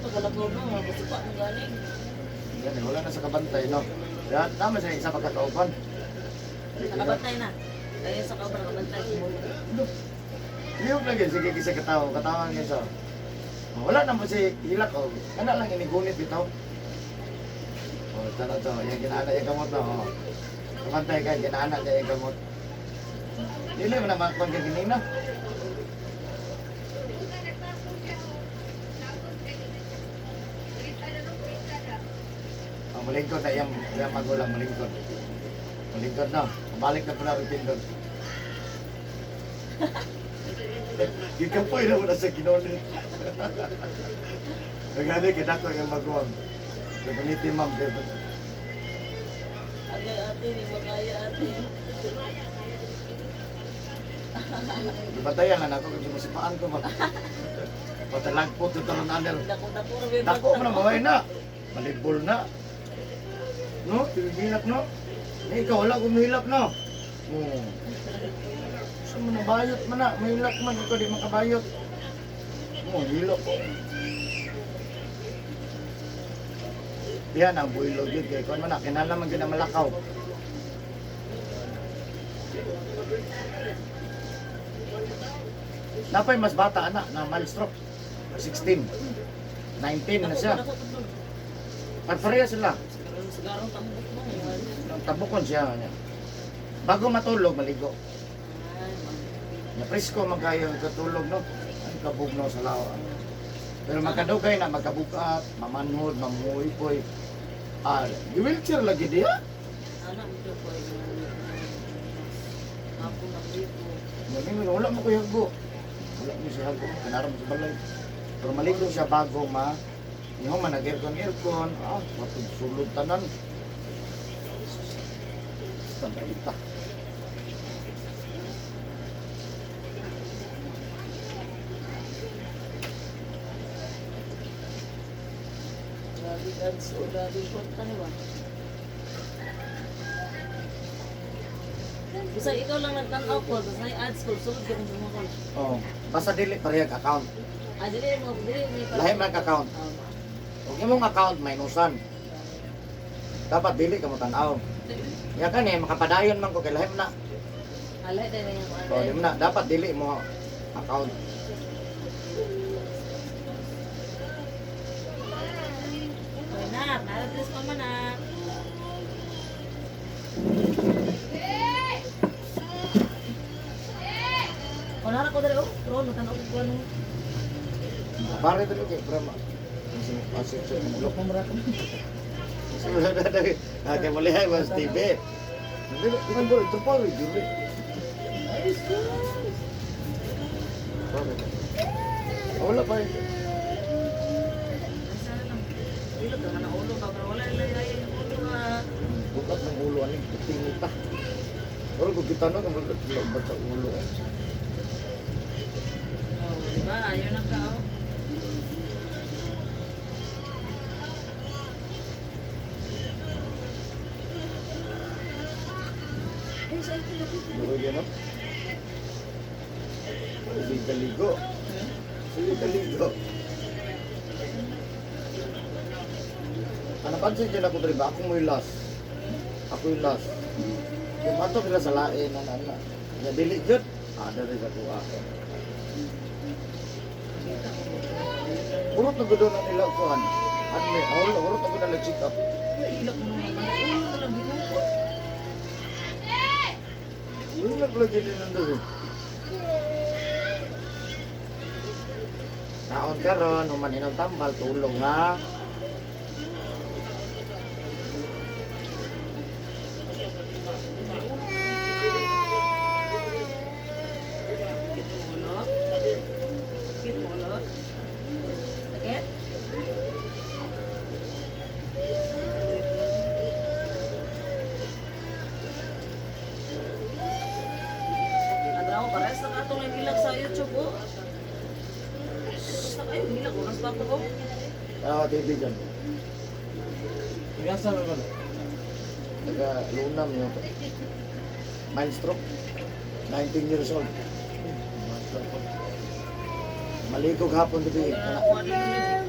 Tagalagaw na, mga basuka ng galing. Yan, wala na sa kabantay, no? Yan, tama sa isa pagkakaupan. Nakabantay na. Kaya sa kabra nakabantay. Lihok lagi, sige kisa katawa, katawan niya sa. Wala naman si hilak, oh. Kana lang inigunit bitaw. Oh, tara to, yung ginana yung gamot na, oh. Kabantay ka, ginana niya yung gamot. Dili mo naman kung gaginina. Malingkod na yung magulang, malingkod. Malingkod na. Balik na pala rin tindog. Gikapoy na mo na sa kinonit. Nagani, kinako yung maguwang. Naguniti ma'am. Agay ate, hindi mo kaya ate. Ibatayan na ako kung sumasipaan ko ba. Patalagpot yung talon anel. Dako-dako na may Dako mo na, maway na. Malibol na. No? Hilak no? Ikaw wala kong hilak no? Oo. Saan mo nabayot man na? Mahilak man, ikaw di makabayot. mo, hilo ko. Yan ang buhilo yun. Kaya kung man, kinala man yun ang malakaw. Napay mas bata anak na mild-stroke. 16. 19 na siya. Parpareha sila. Sigarong tambok mo. Tabukon siya. Bago matulog, maligo. Ay, Ya presko magkayo katulog no. Ang kabugnaw sa lawa. Pero magkadugay na magkabukat, mamanhod, mamuipoy. Ah, wheelchair lagi dia. anak mo po ay ako na dito. Ngayon wala mo kuya go. Wala mo siya go. Kanaram sa balay. Pero maligo siya bago ma. Yung man nag-aircon, matug sulod tanan. Standard ita. Grabe ads o grabe kwenta niyo ba? Bisa ikaw lang nagtanaw ko, tapos may ads ko, sulod ka kung sumakol. Oh, basta dili parehag account. Dili may Lahi man account. Kung imong account minusan, dapat dili ka mo tanaw. Ya kan makapadayon man ko kay lahi na. Alay din yung So, di mo na dapat dili mo account. Okay na, naratis pa man na. Wala ko dali, Ron, matanaw ko ano. Pare dulu kay Brahma. Asik sa blok mo mara ko. Sudah ada. Kay malihay was TV. Dili kan boleh terpawi juri. Wala pa rin. Dito ka na ulo ka, pero wala ilay yung ulo nga. Bukat ng ulo ani puting ita. Pero kung kita na kung ba't sa ulo eh. Oh, diba? Ayaw na ka, oh. Duro yan no? Sige kaligo. Sige kaligo. Ano pansin dyan ako dali ba? Ako mo yung last. Ako yung last. Yung ato nila sa lain na nana. Ya dili jud. Dari sa tuwa. Urot na gudo na nila kuhan. Admit, urot na gudo na check up. Ilak mo naman. Ulo ka lang ginukot. Wala pala dili nandun. Taon karon, human inong tambal, tulong ha. Ulo. Sakit mo ulo. Sakit? Adraw, pares na katong nagilak sa YouTube, oh. Basta kayo, hilak, oras pa ako, oh. TV dyan. Tingasa na ba? Taga lunam nyo. Mind stroke. 19 years old. Maligog hapon gabi. Wala ako, ano yun, eh.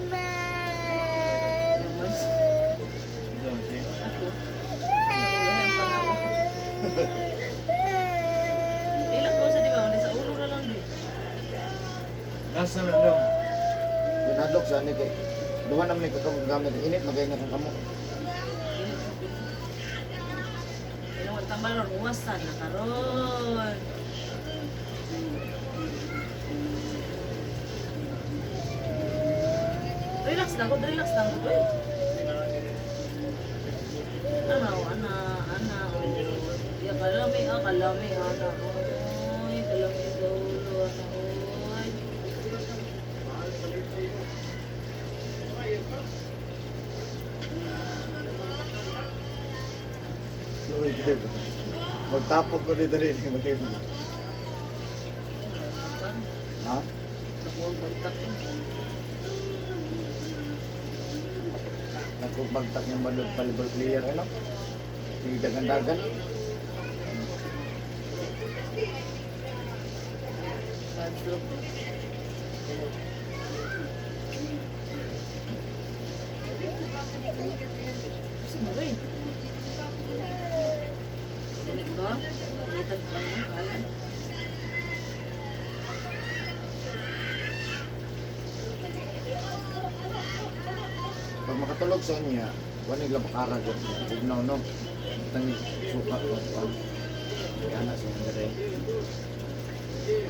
Mas, ako. Nagulahan pa nga ako. Hilak ko sa di ba? Sa ulo na lang, di. Nasa na daw. Ginadok sa anik eh. Duha naman ikaw gamit. Init magay na kang kamo. Ilang tambal ron, uwasan na karon. Relax lang ko, relax lang ko. Ano, ana, ya kalami, kalami, ana. Oy, kalami sa ulo, ana, oy. Uy, dito. Magtapok ko dito rin. Ha? Nakuha bagtak. Nagkumbagtak yung balot volleyball player, ano? Yung dagan-dagan. Bad stroke. Palitan ko lang yung kalan. Pag makatulog sa niya, wala nila bakara dyan. Signaw, no? Itang suka ko. Kaya na siya nire.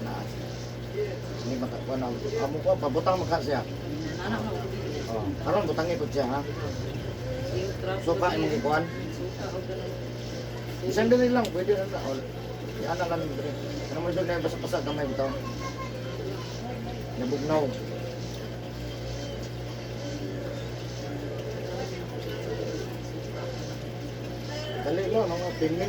Naas. Hindi makakuha na. Amo ko, pabutang maka siya. Nanak na ako dito. Oh. Karon butangi po siya, ha? Yung trap. Suka imong ikuan. Suka o ganun. Isang dili lang, pwede na na. Yan na lang dili. Ano mo doon na yung basa-basa gamay bitaw. Nabugnaw. Dali mo, mga 10 minutes.